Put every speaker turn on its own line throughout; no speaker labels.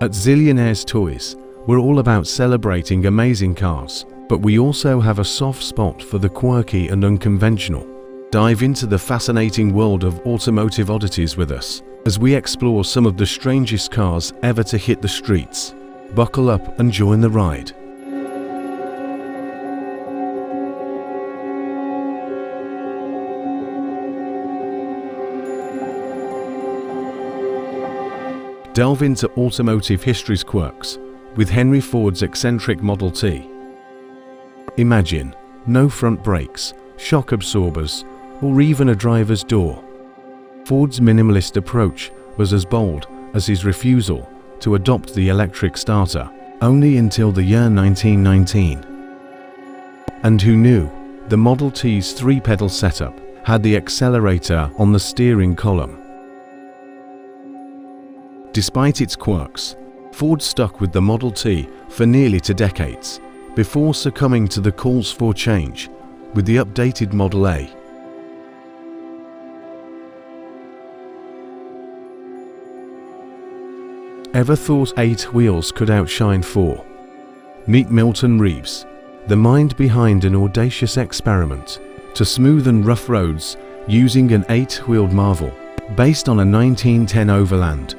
At Zillionaires Toys, we're all about celebrating amazing cars, but we also have a soft spot for the quirky and unconventional. Dive into the fascinating world of automotive oddities with us as we explore some of the strangest cars ever to hit the streets. Buckle up and join the ride. Delve into automotive history's quirks with Henry Ford's eccentric Model T. Imagine no front brakes, shock absorbers, or even a driver's door. Ford's minimalist approach was as bold as his refusal to adopt the electric starter, only until the year 1919. And who knew the Model T's 3-pedal setup had the accelerator on the steering column? Despite its quirks, Ford stuck with the Model T for nearly 2 decades, before succumbing to the calls for change with the updated Model A. Ever thought 8 wheels could outshine 4? Meet Milton Reeves, the mind behind an audacious experiment to smoothen rough roads using an 8-wheeled marvel based on a 1910 Overland.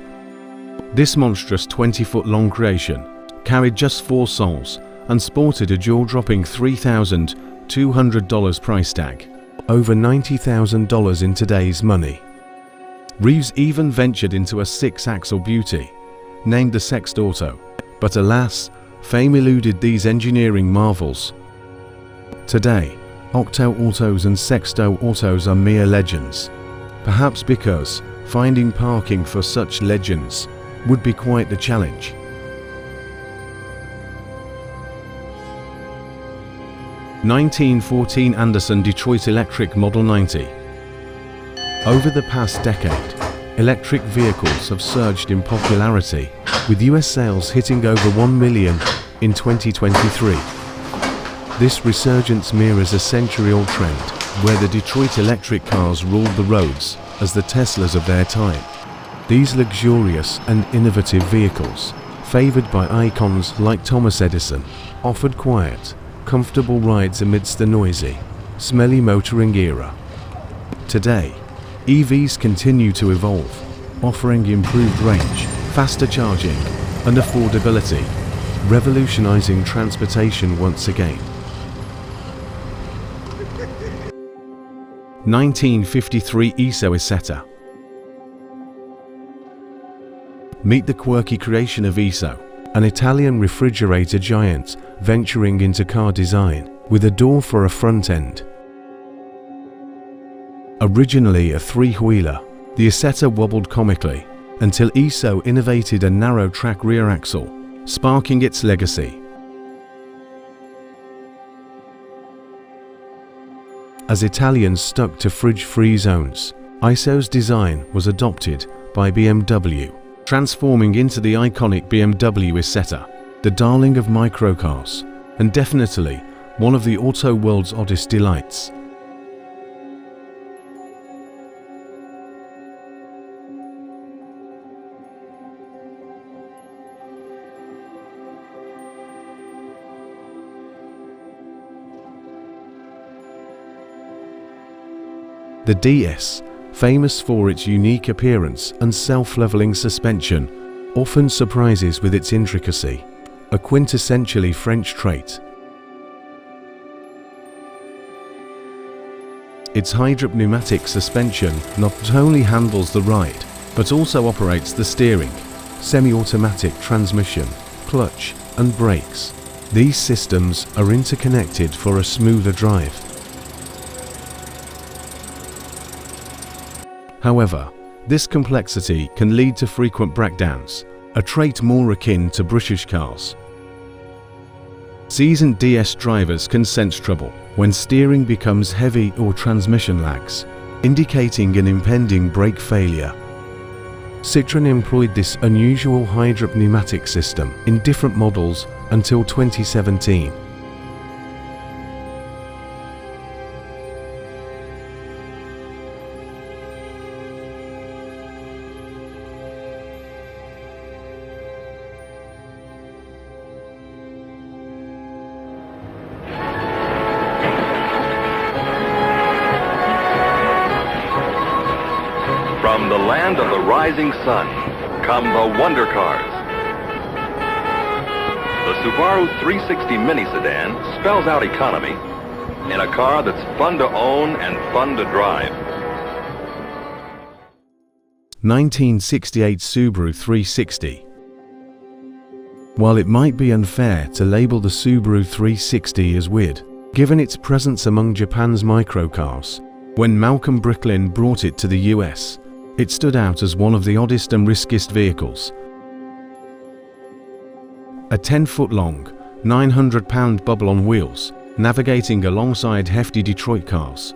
This monstrous 20-foot-long creation carried just 4 souls and sported a jaw-dropping $3,200 price tag, over $90,000 in today's money. Reeves even ventured into a 6-axle beauty, named the Sextauto, but alas, fame eluded these engineering marvels. Today, Octoautos and Sextautos are mere legends, perhaps because finding parking for such legends would be quite the challenge. (1914) Anderson Detroit Electric Model 90. Over the past decade, electric vehicles have surged in popularity, with US sales hitting over 1 million in 2023. This resurgence mirrors a century-old trend where the Detroit electric cars ruled the roads as the Teslas of their time. These luxurious and innovative vehicles, favored by icons like Thomas Edison, offered quiet, comfortable rides amidst the noisy, smelly motoring era. Today, EVs continue to evolve, offering improved range, faster charging, and affordability, revolutionizing transportation once again. 1953 Iso Isetta. Meet the quirky creation of Iso, an Italian refrigerator giant venturing into car design with a door for a front end. Originally a 3-wheeler, the Isetta wobbled comically until Iso innovated a narrow-track rear axle, sparking its legacy. As Italians stuck to fridge-free zones, Iso's design was adopted by BMW, transforming into the iconic BMW Isetta, the darling of microcars, and definitely one of the auto world's oddest delights. The DS, famous for its unique appearance and self-leveling suspension, often surprises with its intricacy, a quintessentially French trait. Its hydrop pneumatic suspension not only handles the ride, but also operates the steering, semi-automatic transmission, clutch, and brakes. These systems are interconnected for a smoother drive. However, this complexity can lead to frequent breakdowns, a trait more akin to British cars. Seasoned DS drivers can sense trouble when steering becomes heavy or transmission lags, indicating an impending brake failure. Citroën employed this unusual hydrop pneumatic system in different models until 2017.
From the land of the rising sun come the wonder cars. The Subaru 360 mini sedan spells out economy in a car that's fun to own and fun to drive.
1968 Subaru 360. While it might be unfair to label the Subaru 360 as weird, given its presence among Japan's microcars, when Malcolm Bricklin brought it to the US, it stood out as one of the oddest and riskiest vehicles. A 10-foot-long, 900-pound bubble on wheels, navigating alongside hefty Detroit cars.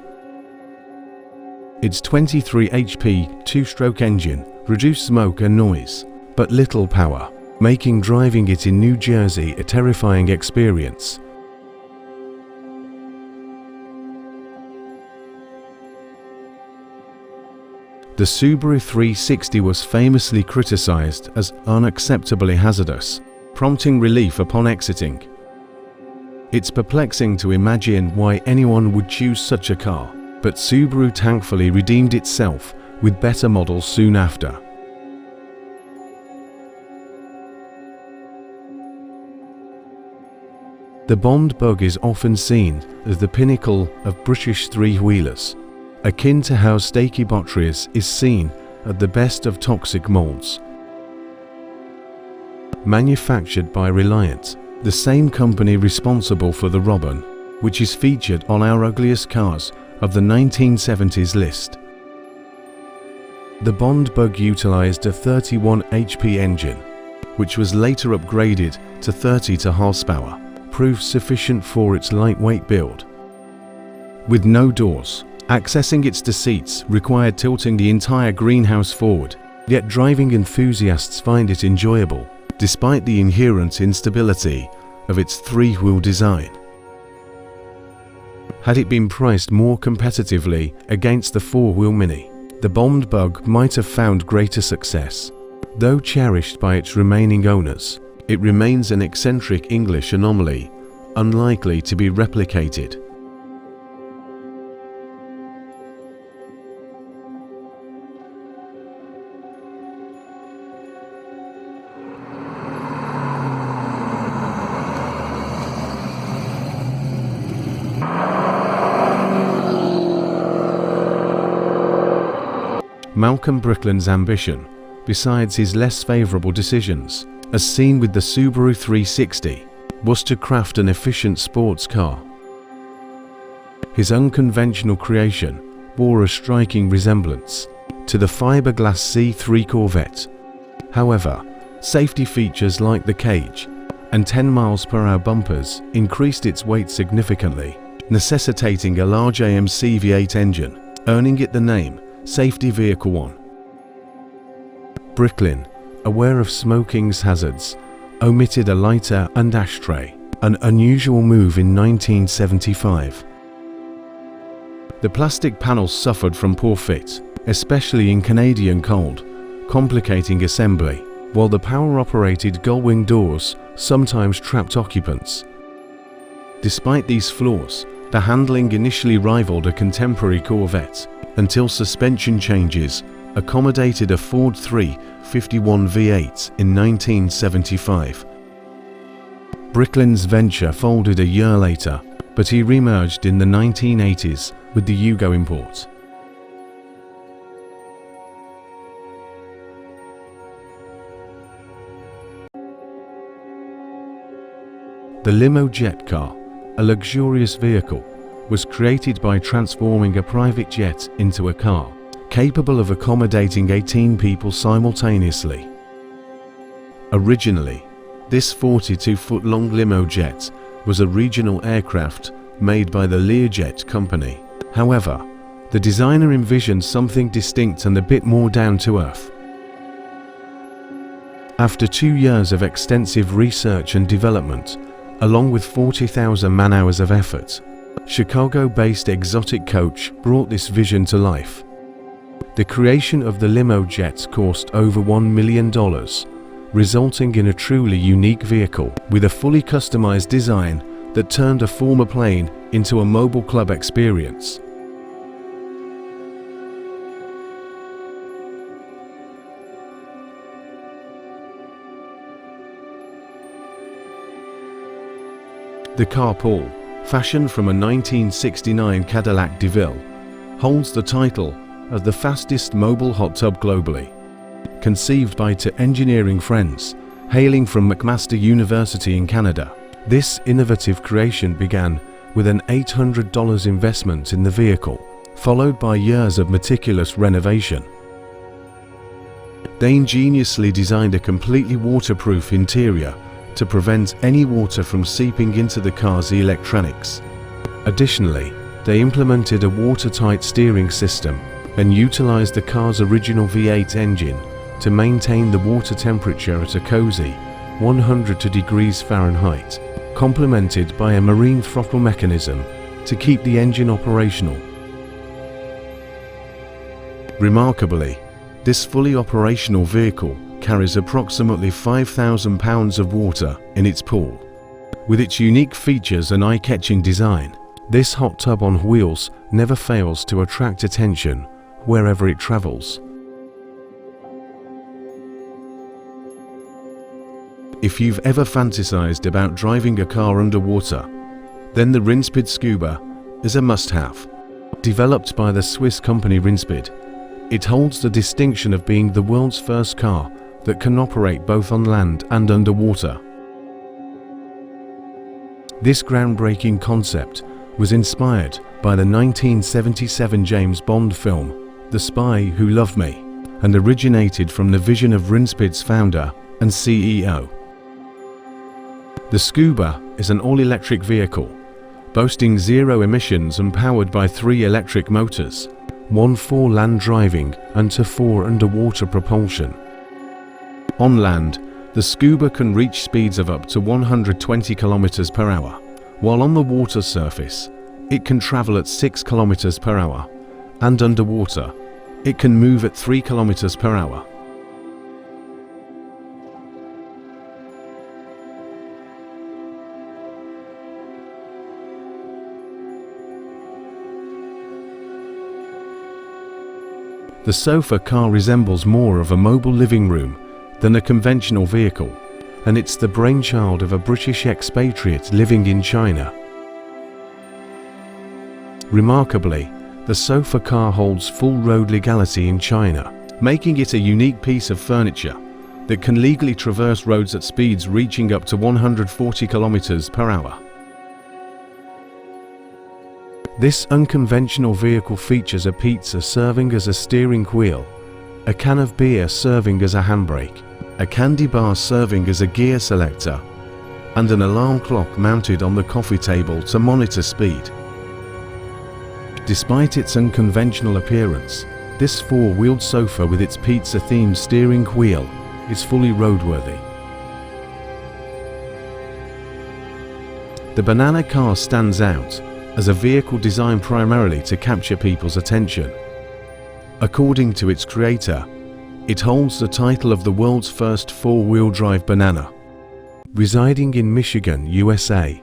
Its 23 HP two-stroke engine reduced smoke and noise, but little power, making driving it in New Jersey a terrifying experience. The Subaru 360 was famously criticized as unacceptably hazardous, prompting relief upon exiting. It's perplexing to imagine why anyone would choose such a car, but Subaru thankfully redeemed itself with better models soon after. The Bond Bug is often seen as the pinnacle of British three-wheelers, akin to how Stakey Botry's is seen at the best of toxic molds. Manufactured by Reliant, the same company responsible for the Robin, which is featured on our ugliest cars of the 1970s list. The Bond Bug utilized a 31 HP engine, which was later upgraded to 30 horsepower, proved sufficient for its lightweight build. With no doors, accessing its seats required tilting the entire greenhouse forward, yet driving enthusiasts find it enjoyable, despite the inherent instability of its three-wheel design. Had it been priced more competitively against the four-wheel Mini, the Bond Bug might have found greater success. Though cherished by its remaining owners, it remains an eccentric English anomaly, unlikely to be replicated. Malcolm Bricklin's ambition, besides his less favourable decisions, as seen with the Subaru 360, was to craft an efficient sports car. His unconventional creation bore a striking resemblance to the fiberglass C3 Corvette. However, safety features like the cage and 10 mph bumpers increased its weight significantly, necessitating a large AMC V8 engine, earning it the name Safety Vehicle 1. Bricklin, aware of smoking's hazards, omitted a lighter and ashtray, an unusual move in 1975. The plastic panels suffered from poor fit, especially in Canadian cold, complicating assembly, while the power-operated gull-wing doors sometimes trapped occupants. Despite these flaws, the handling initially rivaled a contemporary Corvette, until suspension changes accommodated a Ford 351 V8 in 1975. Bricklin's venture folded a year later, but he remerged in the 1980s with the Yugo import. The Limo-Jet car, a luxurious vehicle, was created by transforming a private jet into a car, capable of accommodating 18 people simultaneously. Originally, this 42-foot-long Limo-Jet was a regional aircraft made by the Learjet company. However, the designer envisioned something distinct and a bit more down to earth. After 2 years of extensive research and development, along with 40,000 man-hours of effort, Chicago-based Exotic Coach brought this vision to life. The creation of the Limo-Jet cost over $1 million, resulting in a truly unique vehicle with a fully customized design that turned a former plane into a mobile club experience. The Carpool, fashioned from a 1969 Cadillac DeVille, holds the title of the fastest mobile hot tub globally. Conceived by two engineering friends hailing from McMaster University in Canada, this innovative creation began with an $800 investment in the vehicle, followed by years of meticulous renovation. They ingeniously designed a completely waterproof interior to prevent any water from seeping into the car's electronics. Additionally, they implemented a watertight steering system and utilized the car's original V8 engine to maintain the water temperature at a cozy 102 degrees Fahrenheit, complemented by a marine throttle mechanism to keep the engine operational. Remarkably, this fully operational vehicle carries approximately 5,000 pounds of water in its pool. With its unique features and eye-catching design, this hot tub on wheels never fails to attract attention wherever it travels. If you've ever fantasized about driving a car underwater, then the Rinspeed Squba is a must-have. Developed by the Swiss company Rinspeed, it holds the distinction of being the world's first car that can operate both on land and underwater. This groundbreaking concept was inspired by the 1977 James Bond film, The Spy Who Loved Me, and originated from the vision of Rinspeed's founder and CEO. The Squba is an all-electric vehicle, boasting zero emissions and powered by 3 electric motors, 1 for land driving and 2 for underwater propulsion. On land, the Squba can reach speeds of up to 120 km per hour, while on the water surface, it can travel at 6 km per hour, and underwater, it can move at 3 km per hour. The sofa car resembles more of a mobile living room than a conventional vehicle, and it's the brainchild of a British expatriate living in China. Remarkably, the sofa car holds full road legality in China, making it a unique piece of furniture that can legally traverse roads at speeds reaching up to 140 km per hour. This unconventional vehicle features a pizza serving as a steering wheel, a can of beer serving as a handbrake, a candy bar serving as a gear selector, and an alarm clock mounted on the coffee table to monitor speed. Despite its unconventional appearance, this 4-wheeled sofa with its pizza-themed steering wheel is fully roadworthy. The banana car stands out as a vehicle designed primarily to capture people's attention. According to its creator, it holds the title of the world's first 4-wheel drive banana. Residing in Michigan, USA,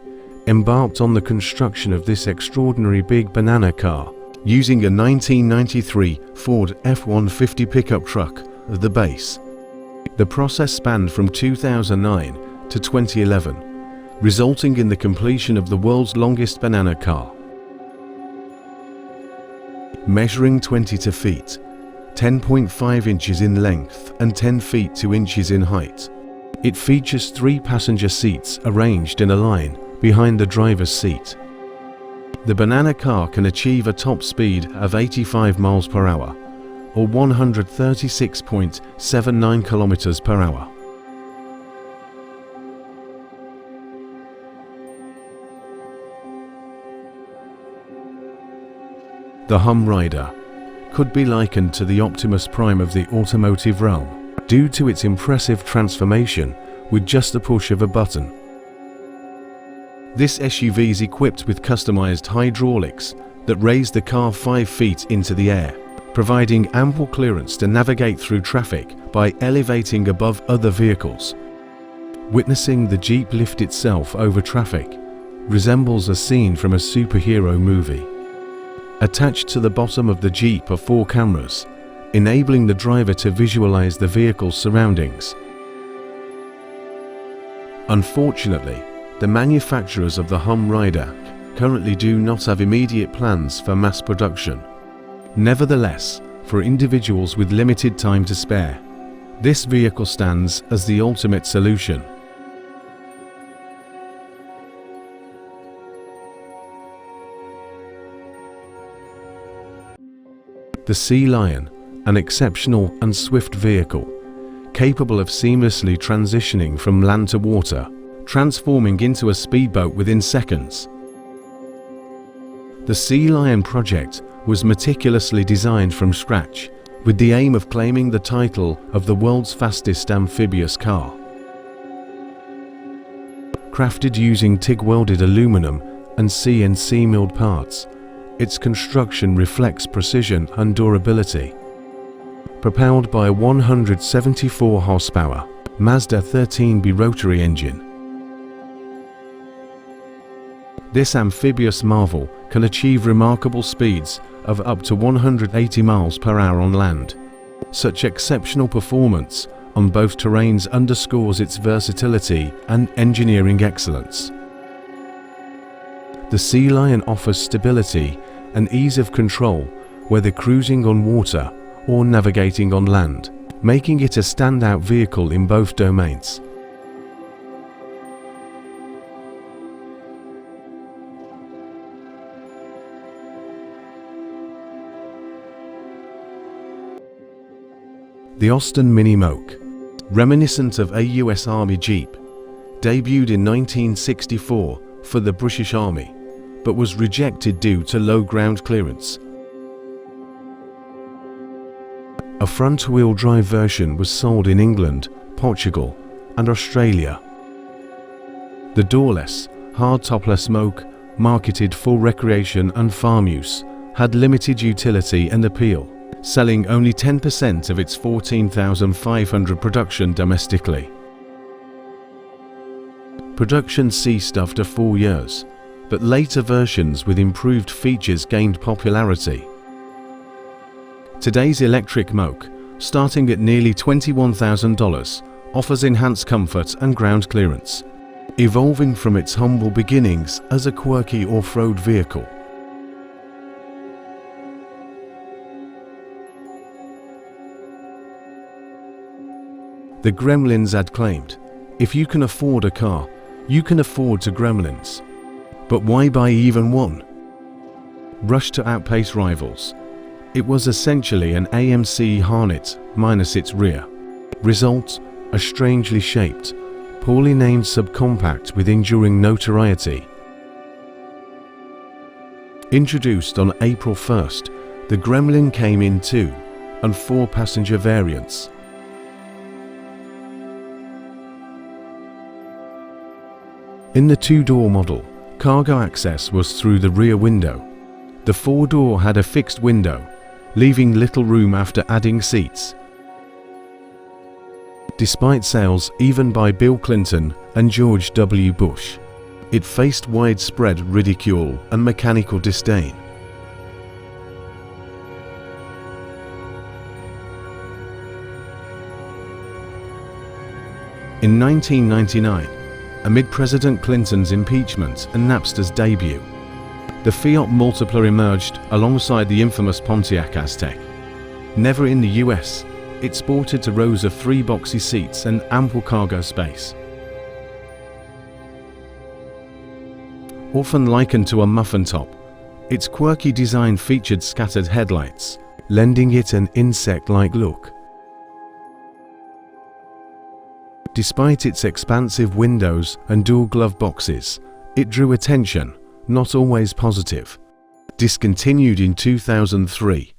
embarked on the construction of this extraordinary big banana car using a 1993 Ford F-150 pickup truck as the base. The process spanned from 2009 to 2011, resulting in the completion of the world's longest banana car. Measuring 22 feet, 10.5 inches in length and 10 feet 2 inches in height, it features 3 passenger seats arranged in a line behind the driver's seat. The banana car can achieve a top speed of 85 miles per hour, or 136.79 kilometers per hour. The Hum Rider could be likened to the Optimus Prime of the automotive realm, due to its impressive transformation with just the push of a button. This SUV is equipped with customized hydraulics that raise the car 5 feet into the air, providing ample clearance to navigate through traffic by elevating above other vehicles. Witnessing the Jeep lift itself over traffic resembles a scene from a superhero movie. Attached to the bottom of the Jeep are 4 cameras, enabling the driver to visualize the vehicle's surroundings. Unfortunately, The manufacturers of the Hum Rider currently do not have immediate plans for mass production. Nevertheless, for individuals with limited time to spare, this vehicle stands as the ultimate solution. The Sea Lion, an exceptional and swift vehicle, capable of seamlessly transitioning from land to water, transforming into a speedboat within seconds. The Sea Lion project was meticulously designed from scratch, with the aim of claiming the title of the world's fastest amphibious car. Crafted using TIG-welded aluminum and CNC milled parts, its construction reflects precision and durability. Propelled by a 174 horsepower Mazda 13B rotary engine, this amphibious marvel can achieve remarkable speeds of up to 180 miles per hour on land. Such exceptional performance on both terrains underscores its versatility and engineering excellence. The Sea Lion offers stability and ease of control, whether cruising on water or navigating on land, making it a standout vehicle in both domains. The Aston Mini Moke, reminiscent of a US Army Jeep, debuted in 1964 for the British Army, but was rejected due to low ground clearance. A front-wheel drive version was sold in England, Portugal, and Australia. The doorless, hard-topless Moke, marketed for recreation and farm use, had limited utility and appeal, selling only 10% of its 14,500 production domestically. Production ceased after 4 years, but later versions with improved features gained popularity. Today's electric Moke, starting at nearly $21,000, offers enhanced comfort and ground clearance, evolving from its humble beginnings as a quirky off-road vehicle. The Gremlins ad claimed, "If you can afford a car, you can afford to Gremlins. But why buy even one?" Rushed to outpace rivals, it was essentially an AMC Hornet minus its rear. Result, a strangely shaped, poorly named subcompact with enduring notoriety. Introduced on April 1st, the Gremlin came in 2 and 4 passenger variants. In the 2-door model, cargo access was through the rear window. The 4-door had a fixed window, leaving little room after adding seats. Despite sales even by Bill Clinton and George W. Bush, it faced widespread ridicule and mechanical disdain. In 1999, amid President Clinton's impeachment and Napster's debut, the Fiat Multipla emerged alongside the infamous Pontiac Aztek. Never in the US, it sported a rows of 3 boxy seats and ample cargo space. Often likened to a muffin top, its quirky design featured scattered headlights, lending it an insect-like look. Despite its expansive windows and dual glove boxes, it drew attention, not always positive. Discontinued in 2003,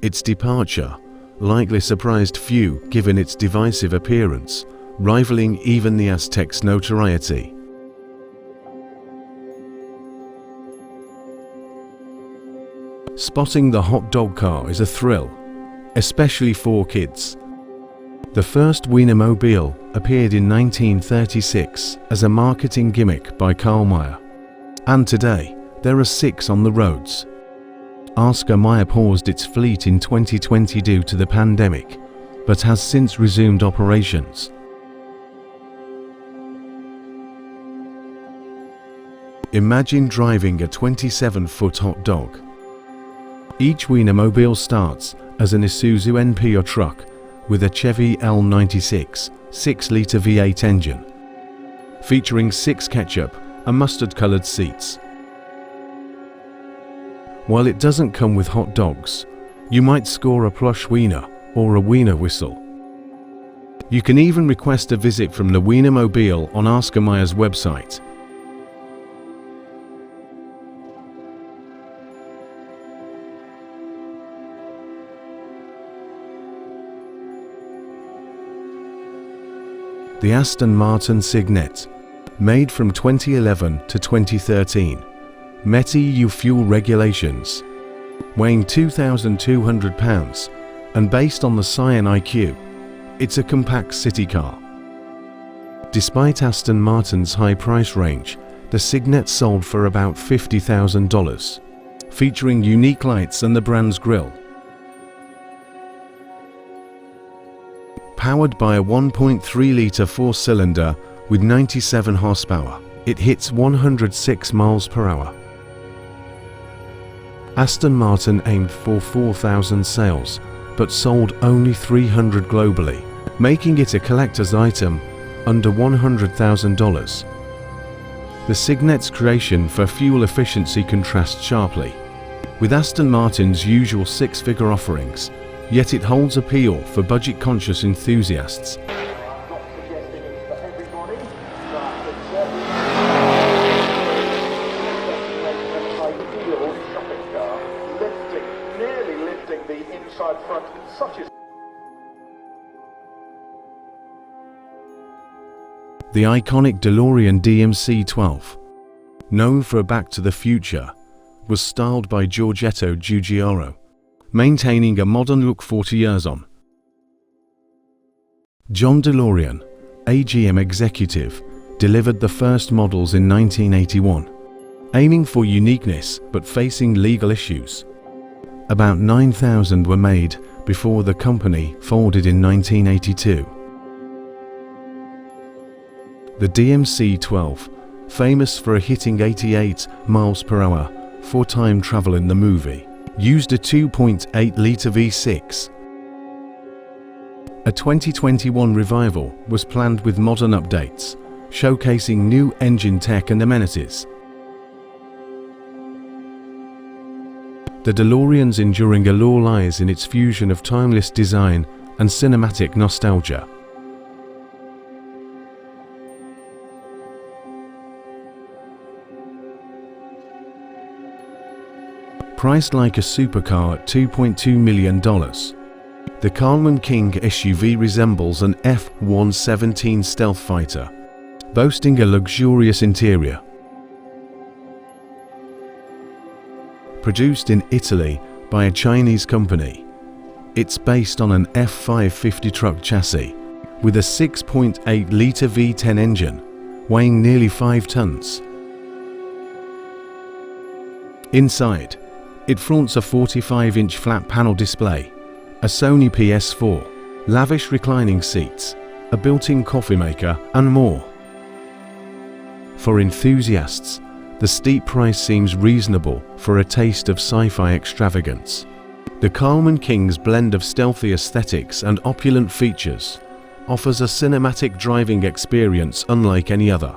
its departure likely surprised few given its divisive appearance, rivaling even the Aztek's notoriety. Spotting the hot dog car is a thrill, especially for kids. The first Wienermobile appeared in 1936 as a marketing gimmick by Karlmann, and today there are 6 on the roads. Oscar Mayer paused its fleet in 2020 due to the pandemic, but has since resumed operations. Imagine driving a 27-foot hot dog. Each Wienermobile starts as an Isuzu NP or truck with a Chevy L96 6-litre V8 engine, featuring 6 ketchup and mustard-coloured seats. While it doesn't come with hot dogs, you might score a plush wiener or a wiener whistle. You can even request a visit from the Wienermobile on Oscar Mayer's website. The Aston Martin Cygnet, made from 2011 to 2013, met EU fuel regulations, weighing 2,200 pounds and based on the Cyan IQ, it's a compact city car. Despite Aston Martin's high price range, the Cygnet sold for about $50,000, featuring unique lights and the brand's grille. Powered by a 1.3-litre 4-cylinder with 97 horsepower, it hits 106 miles per hour. Aston Martin aimed for 4,000 sales, but sold only 300 globally, making it a collector's item under $100,000. The Cygnet's creation for fuel efficiency contrasts sharply with Aston Martin's usual 6-figure offerings, yet it holds appeal for budget-conscious enthusiasts. The iconic DeLorean DMC-12, known for Back to the Future, was styled by Giorgetto Giugiaro, maintaining a modern look 40 years on. John DeLorean, AGM executive, delivered the first models in 1981, aiming for uniqueness but facing legal issues. About 9,000 were made before the company folded in 1982. The DMC-12, famous for hitting 88 miles per hour for time travel in the movie, used a 2.8-litre V6. A 2021 revival was planned with modern updates, showcasing new engine tech and amenities. The DeLorean's enduring allure lies in its fusion of timeless design and cinematic nostalgia. Priced like a supercar at $2.2 million, the Karlmann King SUV resembles an F-117 stealth fighter, boasting a luxurious interior. Produced in Italy by a Chinese company, it's based on an F-550 truck chassis with a 6.8-litre V10 engine, weighing nearly 5 tons. Inside, it flaunts a 45-inch flat panel display, a Sony PS4, lavish reclining seats, a built-in coffee maker, and more. For enthusiasts, the steep price seems reasonable for a taste of sci-fi extravagance. The Karlmann King's blend of stealthy aesthetics and opulent features offers a cinematic driving experience unlike any other.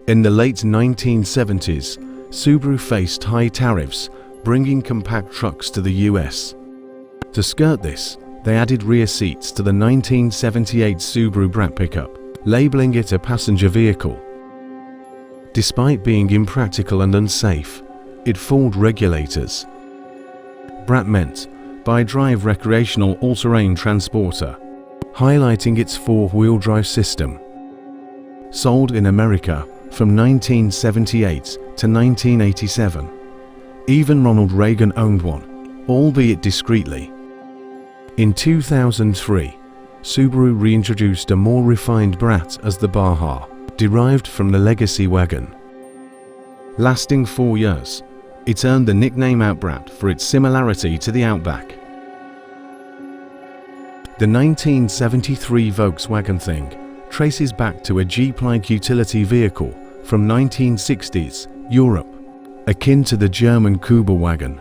In the late 1970s, Subaru faced high tariffs, bringing compact trucks to the US. To skirt this, they added rear seats to the 1978 Subaru Brat pickup, labeling it a passenger vehicle. Despite being impractical and unsafe, it fooled regulators. Brat meant bi-drive recreational all-terrain transporter, highlighting its 4-wheel drive system. Sold in America from 1978 to 1987. Even Ronald Reagan owned one, albeit discreetly. In 2003, Subaru reintroduced a more refined Brat as the Baja, derived from the legacy wagon. Lasting 4 years, it earned the nickname Outbrat for its similarity to the Outback. The 1973 Volkswagen Thing traces back to a Jeep-like utility vehicle from 1960s Europe, akin to the German Kuba wagon.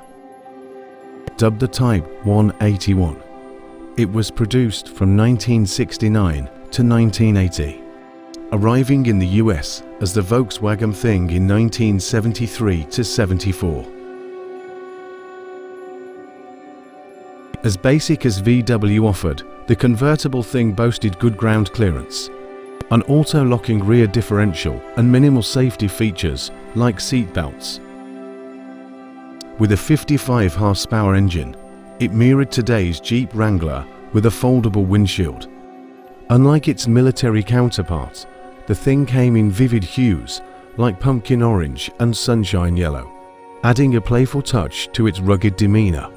Dubbed the Type 181, it was produced from 1969 to 1980, arriving in the US as the Volkswagen Thing in 1973 to 74. As basic as VW offered, the convertible Thing boasted good ground clearance, an auto-locking rear differential and minimal safety features like seat belts. With a 55 horsepower engine, it mirrored today's Jeep Wrangler with a foldable windshield. Unlike its military counterpart, the Thing came in vivid hues like pumpkin orange and sunshine yellow, adding a playful touch to its rugged demeanor.